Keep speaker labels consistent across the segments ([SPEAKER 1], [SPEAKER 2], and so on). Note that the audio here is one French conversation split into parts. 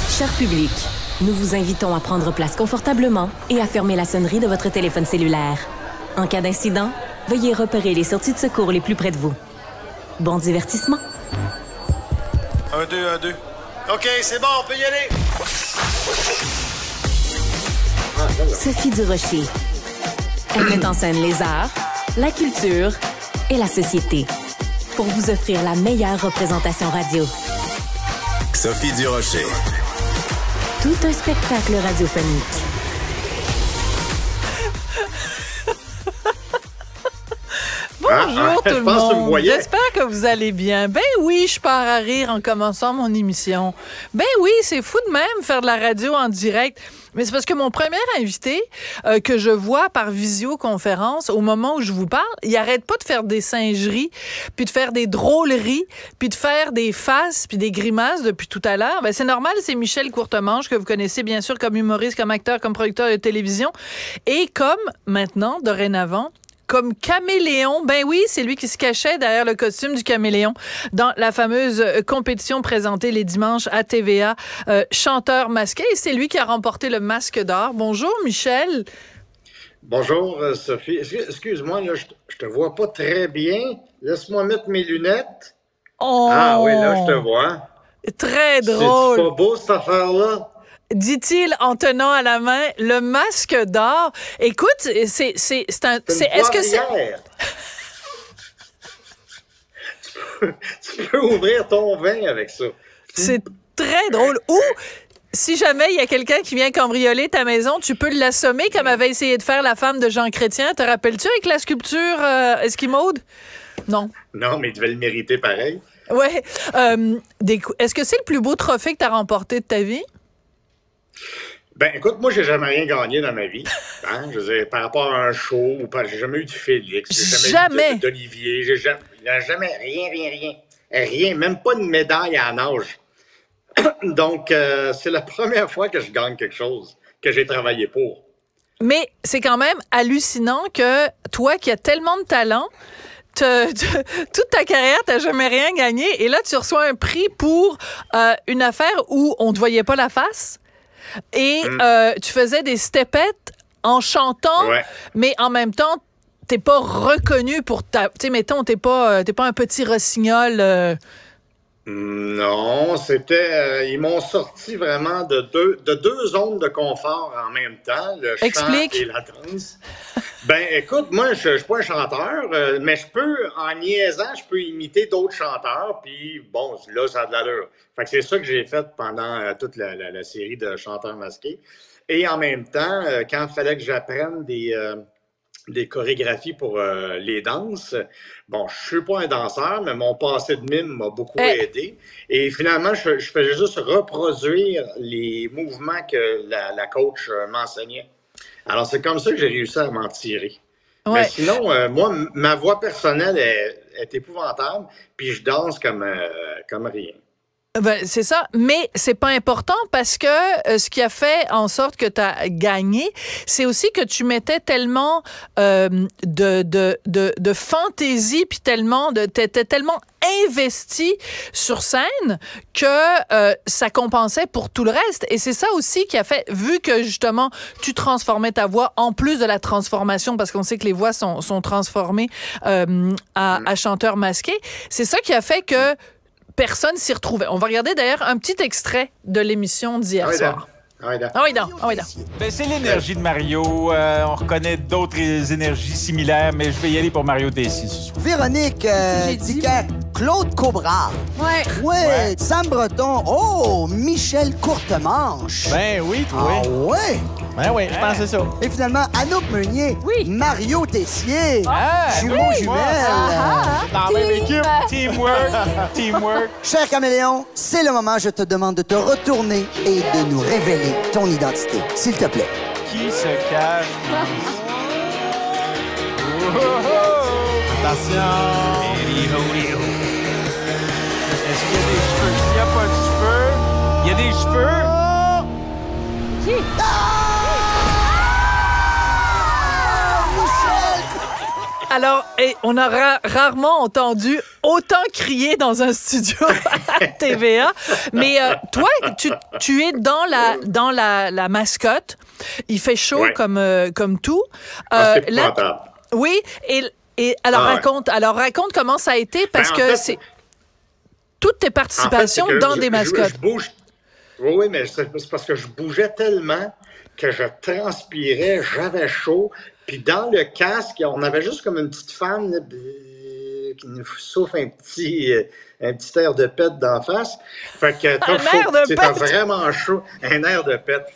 [SPEAKER 1] Cher public, nous vous invitons à prendre place confortablement et à fermer la sonnerie de votre téléphone cellulaire. En cas d'incident, veuillez repérer les sorties de secours les plus près de vous. Bon divertissement.
[SPEAKER 2] 1, 2, 1, 2. OK, c'est bon, on peut y aller.
[SPEAKER 1] Sophie Durocher. Elle met en scène les arts, la culture et la société pour vous offrir la meilleure représentation radio.
[SPEAKER 3] Sophie Durocher.
[SPEAKER 1] Tout un spectacle radiophonique.
[SPEAKER 4] Bonjour tout le monde. J'espère que vous allez bien. Ben oui, je pars à rire en commençant mon émission. Ben oui, c'est fou de même faire de la radio en direct. Mais c'est parce que mon premier invité que je vois par visioconférence au moment où je vous parle, il arrête pas de faire des singeries, puis de faire des drôleries, puis de faire des faces, puis des grimaces depuis tout à l'heure. Ben c'est normal, c'est Michel Courtemanche que vous connaissez bien sûr comme humoriste, comme acteur, comme producteur de télévision et comme maintenant, dorénavant, comme caméléon. Ben oui, c'est lui qui se cachait derrière le costume du caméléon dans la fameuse compétition présentée les dimanches à TVA, chanteur masqué. Et c'est lui qui a remporté le masque d'or. Bonjour, Michel.
[SPEAKER 5] Bonjour, Sophie. Excuse-moi, là, je te vois pas très bien. Laisse-moi mettre mes lunettes.
[SPEAKER 4] Oh!
[SPEAKER 5] Ah oui, là, je te vois.
[SPEAKER 4] Très drôle.
[SPEAKER 5] C'est pas beau, cette affaire-là?
[SPEAKER 4] Dit-il en tenant à la main le masque d'or. Écoute, est-ce que c'est
[SPEAKER 5] tu peux ouvrir ton vin avec ça.
[SPEAKER 4] C'est très drôle. Ou si jamais il y a quelqu'un qui vient cambrioler ta maison, tu peux l'assommer comme avait essayé de faire la femme de Jean Chrétien. Te rappelles-tu avec la sculpture Esquimaude? Non.
[SPEAKER 5] Non, mais il devait le mériter pareil.
[SPEAKER 4] Ouais. Est-ce que c'est le plus beau trophée que tu as remporté de ta vie?
[SPEAKER 5] Ben, écoute, moi, j'ai jamais rien gagné dans ma vie. Hein? Je veux dire, par rapport à un show, j'ai jamais eu de Félix, j'ai jamais eu d'Olivier, il n'y a jamais rien, même pas une médaille à la nage. Donc, c'est la première fois que je gagne quelque chose que j'ai travaillé pour.
[SPEAKER 4] Mais c'est quand même hallucinant que toi qui as tellement de talent, toute ta carrière, t'as jamais rien gagné. Et là, tu reçois un prix pour une affaire où on te voyait pas la face. Et tu faisais des stepettes en chantant, mais en même temps, t'es pas reconnu pour ta... Tu sais, mettons, t'es pas un petit rossignol...
[SPEAKER 5] Non, c'était... ils m'ont sorti vraiment de deux zones de confort en même temps, le chant et la danse. Ben, écoute, moi, je suis pas un chanteur, mais je peux, en niaisant, je peux imiter d'autres chanteurs, puis bon, là, ça a de l'allure. Fait que c'est ça que j'ai fait pendant toute la série de chanteurs masqués. Et en même temps, quand il fallait que j'apprenne des chorégraphies pour les danses. Bon, je suis pas un danseur, mais mon passé de mime m'a beaucoup aidé. Et finalement, je faisais juste reproduire les mouvements que la coach m'enseignait. Alors, c'est comme ça que j'ai réussi à m'en tirer. Ouais. Mais sinon, moi, ma voix personnelle est épouvantable, puis je danse comme rien.
[SPEAKER 4] Ben, c'est ça, mais c'est pas important parce que ce qui a fait en sorte que tu as gagné, c'est aussi que tu mettais tellement de fantaisie puis t'étais tellement investi sur scène que ça compensait pour tout le reste. Et c'est ça aussi qui a fait, vu que justement tu transformais ta voix en plus de la transformation, parce qu'on sait que les voix sont transformées à chanteur masqué, c'est ça qui a fait que personne s'y retrouvait. On va regarder d'ailleurs un petit extrait de l'émission d'hier soir.
[SPEAKER 5] Ah oui, donc.
[SPEAKER 6] Ben, c'est l'énergie de Mario. On reconnaît d'autres énergies similaires, mais je vais y aller pour Mario Tessier ce soir.
[SPEAKER 7] Véronique Dicker, Claude Cobra. Ouais. Sam Breton. Oh, Michel Courtemanche.
[SPEAKER 6] Ben oui, toi.
[SPEAKER 7] Ah ouais.
[SPEAKER 6] Ben oui, je pense que c'est ça.
[SPEAKER 7] Et finalement, Anouk Meunier.
[SPEAKER 4] Oui.
[SPEAKER 7] Mario Tessier. Jumeaux jumelles.
[SPEAKER 6] Dans la même équipe. Teamwork.
[SPEAKER 7] Cher caméléon, c'est le moment, je te demande de te retourner et de nous révéler ton identité, s'il te plaît.
[SPEAKER 6] Qui se cache? Attention! Est-ce qu'il y a des cheveux? S'il n'y a pas de cheveux, il y a des cheveux.
[SPEAKER 4] Alors, on a rarement entendu autant crier dans un studio à TVA. Mais toi, tu es dans la mascotte. Il fait chaud comme tout.
[SPEAKER 5] C'est là,
[SPEAKER 4] oui, et alors raconte comment ça a été, parce que c'est toutes tes participations dans des mascottes.
[SPEAKER 5] Je bouge. Oui, mais c'est parce que je bougeais tellement que je transpirais, j'avais chaud. Puis dans le casque, on avait juste comme une petite fan là, qui nous souffle un petit air de pète d'en face. Fait que t'as chaud, t'as vraiment chaud. Un air de pète.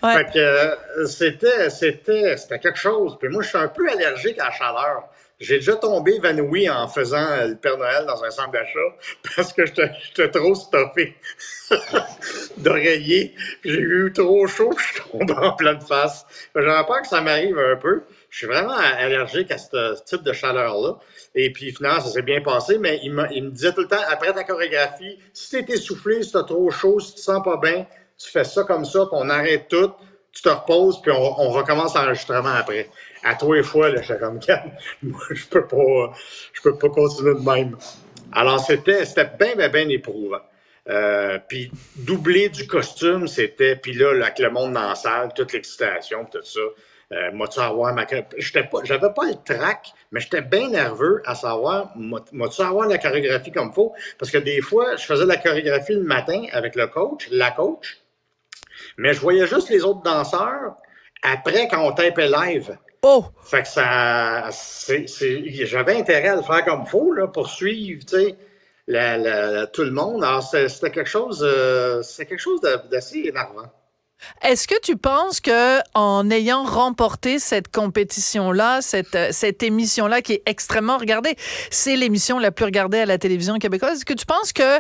[SPEAKER 5] Ouais. Fait que c'était quelque chose. Puis moi, je suis un peu allergique à la chaleur. J'ai déjà tombé évanoui en faisant le Père Noël dans un centre d'achat parce que j'étais trop stuffé d'oreiller. J'ai eu trop chaud, je suis tombé en pleine face. J'aurais peur que ça m'arrive un peu. Je suis vraiment allergique à ce type de chaleur-là. Et puis finalement, ça s'est bien passé, mais il me disait tout le temps, après ta chorégraphie, si t'es essoufflé, si t'as trop chaud, si tu te sens pas bien, tu fais ça comme ça, puis on arrête tout, tu te reposes, puis on recommence l'enregistrement après. À 3 fois, là, j'étais comme, moi, je peux pas continuer de même. Alors, c'était bien éprouvant. Puis, doubler du costume, c'était, puis là, avec le monde dans la salle, toute l'excitation, tout ça, m'as-tu avoir j'avais pas le trac, mais j'étais bien nerveux à savoir, m'as-tu avoir la chorégraphie comme il faut, parce que des fois, je faisais la chorégraphie le matin avec la coach, mais je voyais juste les autres danseurs après quand on tapait live.
[SPEAKER 4] Oh!
[SPEAKER 5] Fait que j'avais intérêt à le faire comme il faut, là, pour suivre, tu sais, tout le monde. Alors, c'était quelque chose d'assez énervant.
[SPEAKER 4] Est-ce que tu penses que en ayant remporté cette compétition-là, cette émission-là qui est extrêmement regardée, c'est l'émission la plus regardée à la télévision québécoise, est-ce que tu penses que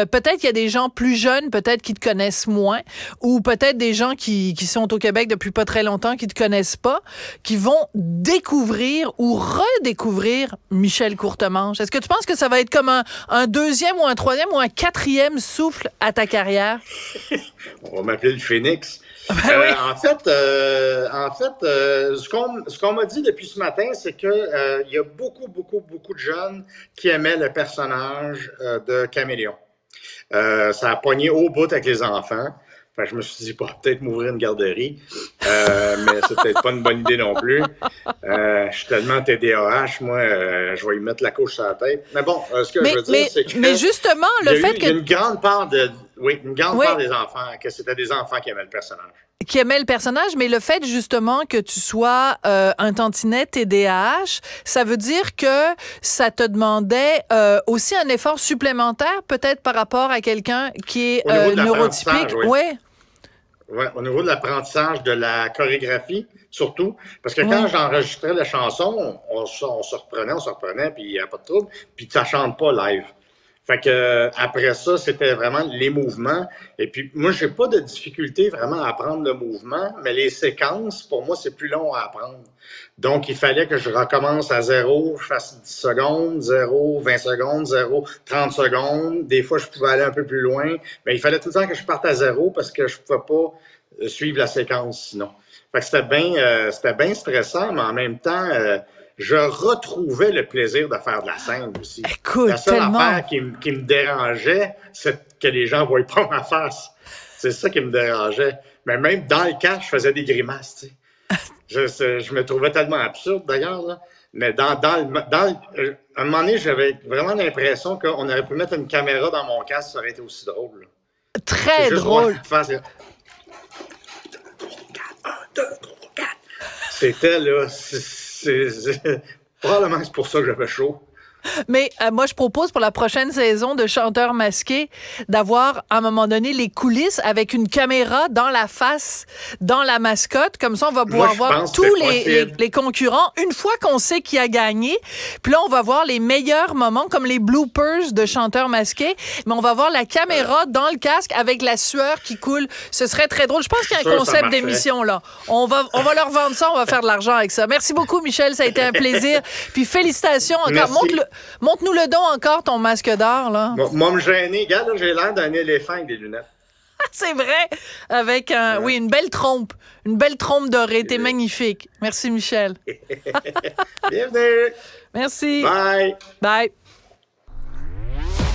[SPEAKER 4] peut-être qu'il y a des gens plus jeunes, peut-être qui te connaissent moins, ou peut-être des gens qui sont au Québec depuis pas très longtemps, qui te connaissent pas, qui vont découvrir ou redécouvrir Michel Courtemanche? Est-ce que tu penses que ça va être comme un deuxième ou un troisième ou un quatrième souffle à ta carrière?
[SPEAKER 5] On va m'appeler le Phénix. En fait, ce qu'on m'a dit depuis ce matin, c'est que il y a beaucoup de jeunes qui aimaient le personnage de Caméléon. Ça a pogné au bout avec les enfants. Enfin, je me suis dit, peut-être m'ouvrir une garderie, mais c'est peut-être pas une bonne idée non plus. Je suis tellement TDAH, moi, je vais lui mettre la couche sur la tête. Mais bon, ce que je veux dire, c'est que...
[SPEAKER 4] Mais justement, il y a
[SPEAKER 5] une grande part des enfants, que c'était des enfants qui aimaient le personnage.
[SPEAKER 4] Qui aimait le personnage, mais le fait justement que tu sois un tantinet TDAH, ça veut dire que ça te demandait aussi un effort supplémentaire, peut-être par rapport à quelqu'un qui est neurotypique.
[SPEAKER 5] Oui, au niveau de l'apprentissage de la chorégraphie, surtout. Parce que quand j'enregistrais la chanson, on se reprenait, puis il n'y a pas de trouble, puis ça chante pas live. Fait que après ça, c'était vraiment les mouvements. Et puis, moi, j'ai pas de difficulté vraiment à apprendre le mouvement, mais les séquences, pour moi, c'est plus long à apprendre. Donc, il fallait que je recommence à 0, je fasse 10 secondes, 0, 20 secondes, 0, 30 secondes. Des fois, je pouvais aller un peu plus loin, mais il fallait tout le temps que je parte à 0 parce que je pouvais pas suivre la séquence sinon. Fait que c'était bien stressant, mais en même temps... je retrouvais le plaisir de faire de la scène aussi.
[SPEAKER 4] Écoute,
[SPEAKER 5] la seule affaire qui me dérangeait, c'est que les gens ne voyaient pas ma face. C'est ça qui me dérangeait. Mais même dans le cas, je faisais des grimaces, tu sais. Je me trouvais tellement absurde, d'ailleurs, là. Mais à un moment donné, j'avais vraiment l'impression qu'on aurait pu mettre une caméra dans mon casque, ça aurait été aussi drôle. Là.
[SPEAKER 4] Très drôle.
[SPEAKER 5] C'était, là... Probablement que c'est pour ça que j'avais chaud.
[SPEAKER 4] Mais moi, je propose pour la prochaine saison de Chanteurs masqués d'avoir, à un moment donné, les coulisses avec une caméra dans la face, dans la mascotte. Comme ça, on va pouvoir voir tous les concurrents une fois qu'on sait qui a gagné. Puis là, on va voir les meilleurs moments, comme les bloopers de Chanteurs masqués. Mais on va voir la caméra dans le casque avec la sueur qui coule. Ce serait très drôle. Je pense qu'il y a un concept d'émission, là. On va leur vendre ça, on va faire de l'argent avec ça. Merci beaucoup, Michel. Ça a été un plaisir. Puis félicitations encore. Montre-nous le don encore, ton masque d'or, là.
[SPEAKER 5] Moi, me gêner. Regarde, là, j'ai l'air d'un éléphant avec des lunettes.
[SPEAKER 4] C'est vrai, avec une belle trompe. Une belle trompe dorée. T'es magnifique. Merci, Michel.
[SPEAKER 5] Bienvenue.
[SPEAKER 4] Merci.
[SPEAKER 5] Bye.
[SPEAKER 4] Bye.